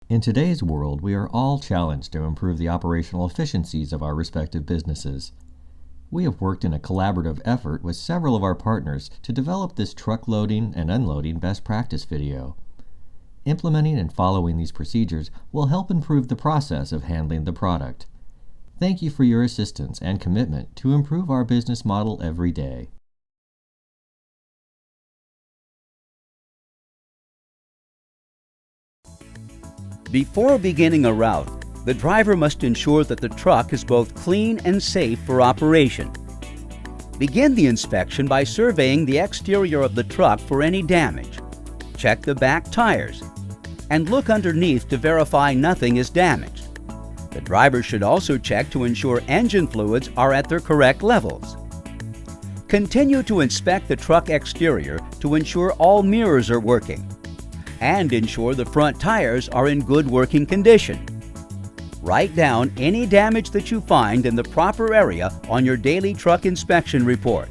In today's world, we are all challenged to improve the operational efficiencies of our respective businesses. We have worked in a collaborative effort with several of our partners to develop this truck loading and unloading best practice video. Implementing and following these procedures will help improve the process of handling the product. Thank you for your assistance and commitment to improve our business model every day. Before beginning a route, the driver must ensure that the truck is both clean and safe for operation. Begin the inspection by surveying the exterior of the truck for any damage. Check the back tires and look underneath to verify nothing is damaged. The driver should also check to ensure engine fluids are at their correct levels. Continue to inspect the truck exterior to ensure all mirrors are working, and ensure the front tires are in good working condition. Write down any damage that you find in the proper area on your daily truck inspection report.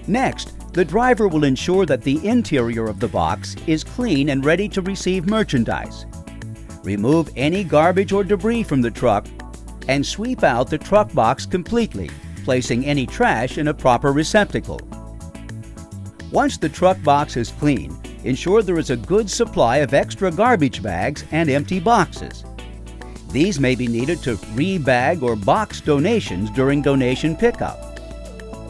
Next, the driver will ensure that the interior of the box is clean and ready to receive merchandise. Remove any garbage or debris from the truck and sweep out the truck box completely, placing any trash in a proper receptacle. Once the truck box is clean, ensure there is a good supply of extra garbage bags and empty boxes. These may be needed to re-bag or box donations during donation pickup.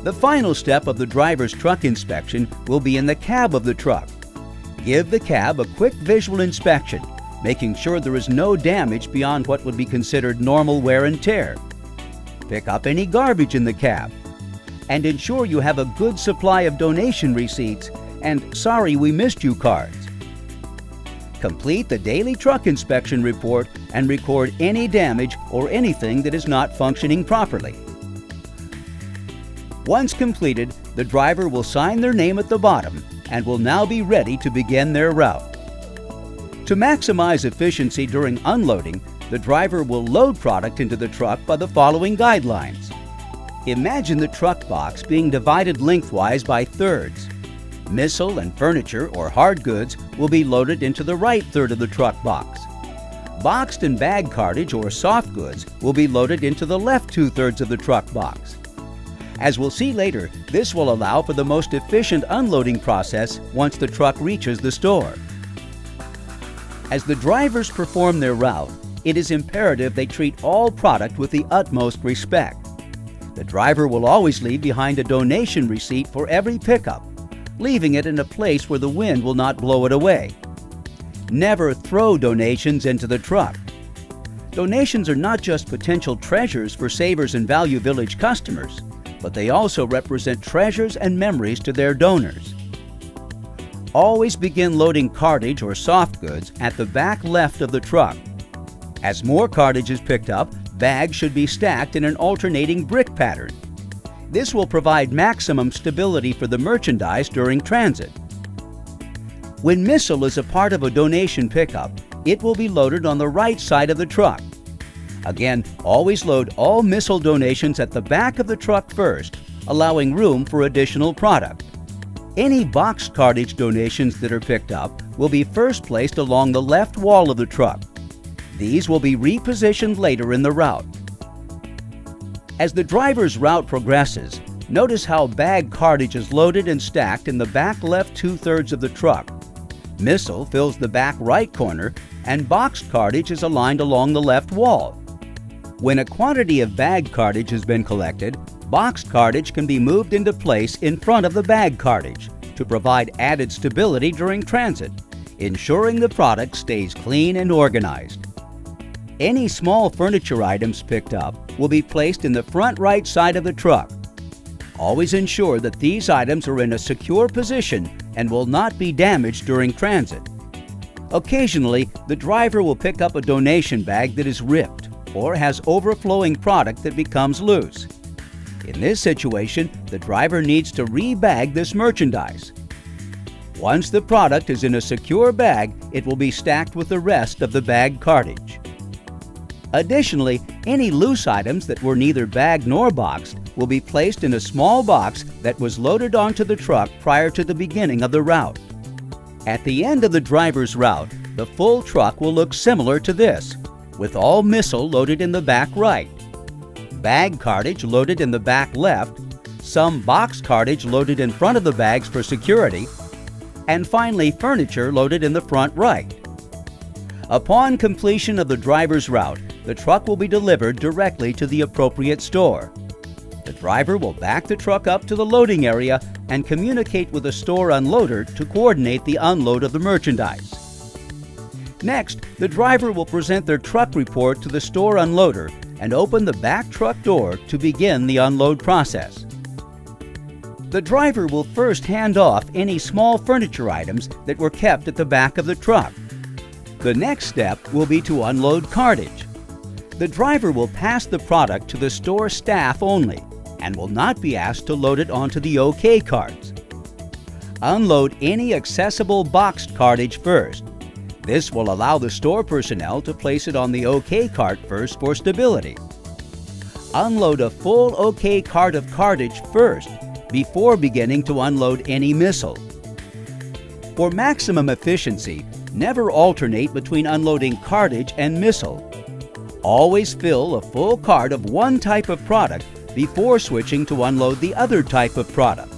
The final step of the driver's truck inspection will be in the cab of the truck. Give the cab a quick visual inspection, making sure there is no damage beyond what would be considered normal wear and tear. Pick up any garbage in the cab, and ensure you have a good supply of donation receipts and "Sorry we missed you" cards. Complete the daily truck inspection report and record any damage or anything that is not functioning properly. Once completed, the driver will sign their name at the bottom and will now be ready to begin their route. To maximize efficiency during unloading, the driver will load product into the truck by the following guidelines. Imagine the truck box being divided lengthwise by thirds. Missile and furniture or hard goods will be loaded into the right third of the truck box. Boxed and bag cartage or soft goods will be loaded into the left 2/3 of the truck box. As we'll see later, this will allow for the most efficient unloading process once the truck reaches the store. As the drivers perform their route, it is imperative they treat all product with the utmost respect. The driver will always leave behind a donation receipt for every pickup, leaving it in a place where the wind will not blow it away. Never throw donations into the truck. Donations are not just potential treasures for Savers and Value Village customers, but they also represent treasures and memories to their donors. Always begin loading cartage or soft goods at the back left of the truck. As more cartage is picked up, bags should be stacked in an alternating brick pattern. This will provide maximum stability for the merchandise during transit. When missile is a part of a donation pickup, it will be loaded on the right side of the truck. Again, always load all missile donations at the back of the truck first, allowing room for additional product. Any boxed cartage donations that are picked up will be first placed along the left wall of the truck. These will be repositioned later in the route. As the driver's route progresses, notice how bag cartage is loaded and stacked in the back left 2/3 of the truck. Missile fills the back right corner, and boxed cartage is aligned along the left wall. When a quantity of bag cartage has been collected, boxed cartage can be moved into place in front of the bag cartage to provide added stability during transit, ensuring the product stays clean and organized. Any small furniture items picked up will be placed in the front right side of the truck. Always ensure that these items are in a secure position and will not be damaged during transit. Occasionally, the driver will pick up a donation bag that is ripped or has overflowing product that becomes loose. In this situation, the driver needs to re-bag this merchandise. Once the product is in a secure bag, it will be stacked with the rest of the bag cartage. Additionally, any loose items that were neither bagged nor boxed will be placed in a small box that was loaded onto the truck prior to the beginning of the route. At the end of the driver's route, the full truck will look similar to this, with all missile loaded in the back right, bag cartage loaded in the back left, some box cartage loaded in front of the bags for security, and finally furniture loaded in the front right. Upon completion of the driver's route, the truck will be delivered directly to the appropriate store. The driver will back the truck up to the loading area and communicate with the store unloader to coordinate the unload of the merchandise. Next, the driver will present their truck report to the store unloader and open the back truck door to begin the unload process. The driver will first hand off any small furniture items that were kept at the back of the truck. The next step will be to unload cartage. The driver will pass the product to the store staff only and will not be asked to load it onto the OK carts. Unload any accessible boxed cartage first. This will allow the store personnel to place it on the OK cart first for stability. Unload a full OK cart of cartage first before beginning to unload any missile. For maximum efficiency, never alternate between unloading cartage and missile. Always fill a full cart of one type of product before switching to unload the other type of product.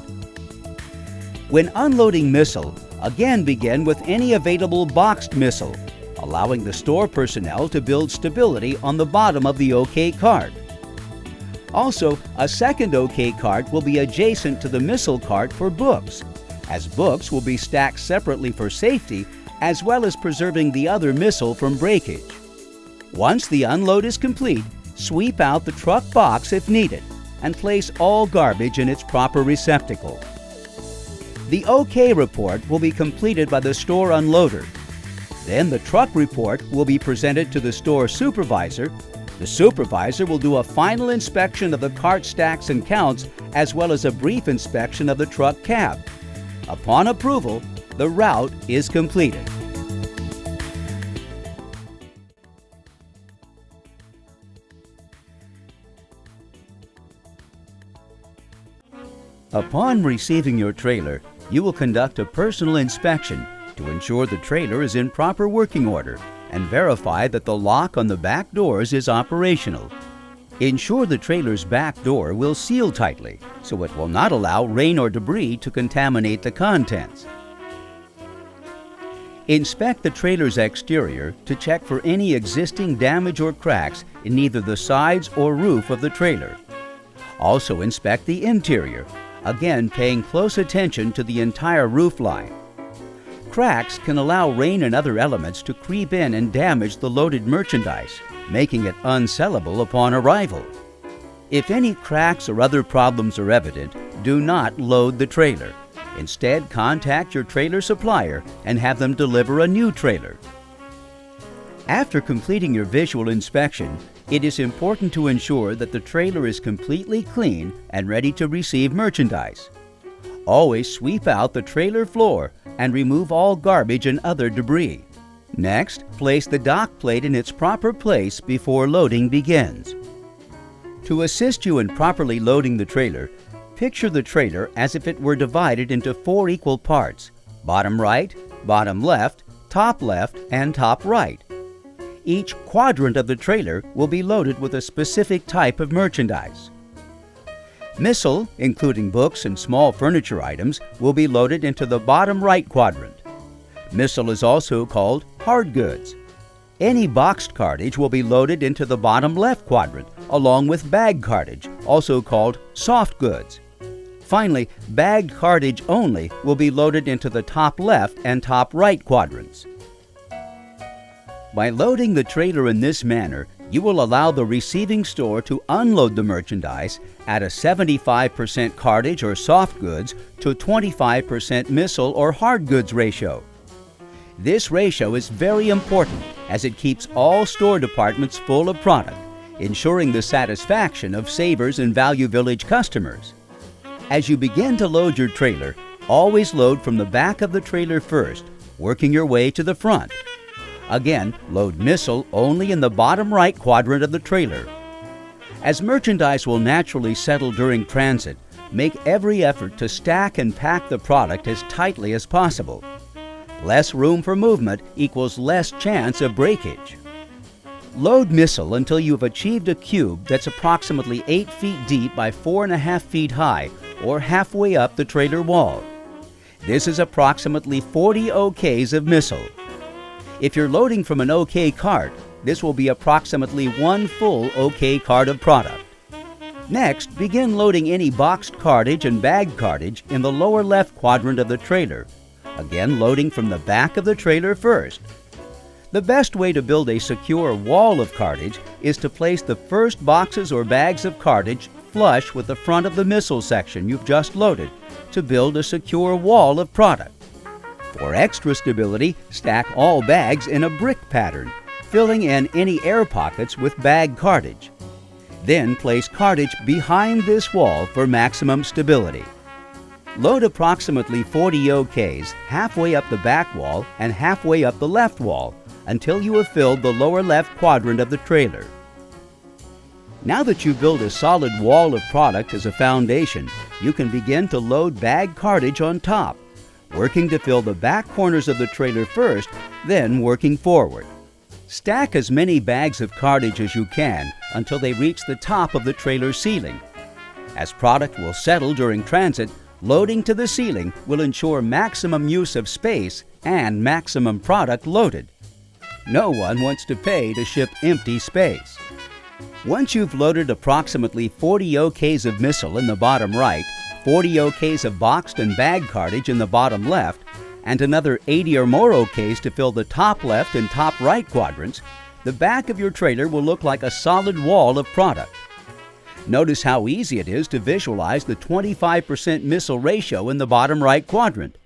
When unloading missile, again begin with any available boxed missile, allowing the store personnel to build stability on the bottom of the OK cart. Also, a second OK cart will be adjacent to the missile cart for books, as books will be stacked separately for safety as well as preserving the other missile from breakage. Once the unload is complete, sweep out the truck box if needed and place all garbage in its proper receptacle. The OK report will be completed by the store unloader. Then the truck report will be presented to the store supervisor. The supervisor will do a final inspection of the cart stacks and counts as well as a brief inspection of the truck cab. Upon approval, the route is completed. Upon receiving your trailer, you will conduct a personal inspection to ensure the trailer is in proper working order and verify that the lock on the back doors is operational. Ensure the trailer's back door will seal tightly so it will not allow rain or debris to contaminate the contents. Inspect the trailer's exterior to check for any existing damage or cracks in either the sides or roof of the trailer. Also inspect the interior, again paying close attention to the entire roof line. Cracks can allow rain and other elements to creep in and damage the loaded merchandise, making it unsellable upon arrival. If any cracks or other problems are evident, do not load the trailer. Instead, contact your trailer supplier and have them deliver a new trailer. After completing your visual inspection, it is important to ensure that the trailer is completely clean and ready to receive merchandise. Always sweep out the trailer floor and remove all garbage and other debris. Next, place the dock plate in its proper place before loading begins. To assist you in properly loading the trailer, picture the trailer as if it were divided into 4 equal parts: bottom right, bottom left, and top right. Each quadrant of the trailer will be loaded with a specific type of merchandise. Missile, including books and small furniture items, will be loaded into the bottom right quadrant. Missile is also called hard goods. Any boxed cartage will be loaded into the bottom left quadrant, along with bag cartage, also called soft goods. Finally, bagged cartage only will be loaded into the top left and top right quadrants. By loading the trailer in this manner, you will allow the receiving store to unload the merchandise at a 75% cartage or soft goods to 25% missile or hard goods ratio. This ratio is very important as it keeps all store departments full of product, ensuring the satisfaction of Savers and Value Village customers. As you begin to load your trailer, always load from the back of the trailer first, working your way to the front. Again, load missile only in the bottom right quadrant of the trailer. As merchandise will naturally settle during transit, make every effort to stack and pack the product as tightly as possible. Less room for movement equals less chance of breakage. Load missile until you have achieved a cube that's approximately 8 feet deep by 4.5 feet high, or halfway up the trailer wall. This is approximately 40 OKs of missile. If you're loading from an OK cart, this will be approximately 1 full OK cart of product. Next, begin loading any boxed cartage and bagged cartage in the lower left quadrant of the trailer, again loading from the back of the trailer first. The best way to build a secure wall of cartage is to place the first boxes or bags of cartage flush with the front of the missile section you've just loaded to build a secure wall of product. For extra stability, stack all bags in a brick pattern, filling in any air pockets with bag cartage. Then place cartage behind this wall for maximum stability. Load approximately 40 OKs halfway up the back wall and halfway up the left wall until you have filled the lower left quadrant of the trailer. Now that you've built a solid wall of product as a foundation, you can begin to load bag cartage on top, working to fill the back corners of the trailer first, then working forward. Stack as many bags of cartage as you can until they reach the top of the trailer ceiling. As product will settle during transit, loading to the ceiling will ensure maximum use of space and maximum product loaded. No one wants to pay to ship empty space. Once you've loaded approximately 40 OKs of missile in the bottom right, 40 OKs of boxed and bagged cartage in the bottom left, and another 80 or more OKs to fill the top left and top right quadrants, the back of your trailer will look like a solid wall of product. Notice how easy it is to visualize the 25% missile ratio in the bottom right quadrant,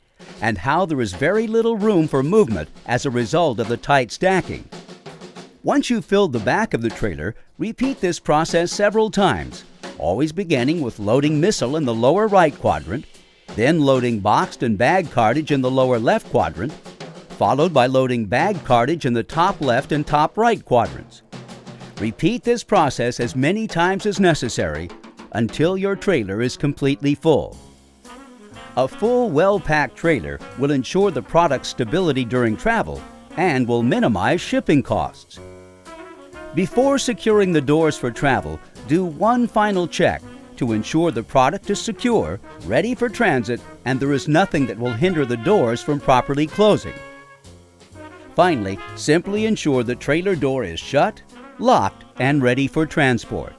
and how there is very little room for movement as a result of the tight stacking. Once you've filled the back of the trailer, repeat this process several times, always beginning with loading missile in the lower right quadrant, then loading boxed and bagged cartage in the lower left quadrant, followed by loading bagged cartage in the top left and top right quadrants. Repeat this process as many times as necessary until your trailer is completely full. A full, well-packed trailer will ensure the product's stability during travel and will minimize shipping costs. Before securing the doors for travel, do one final check to ensure the product is secure, ready for transit, and there is nothing that will hinder the doors from properly closing. Finally, simply ensure the trailer door is shut, locked, and ready for transport.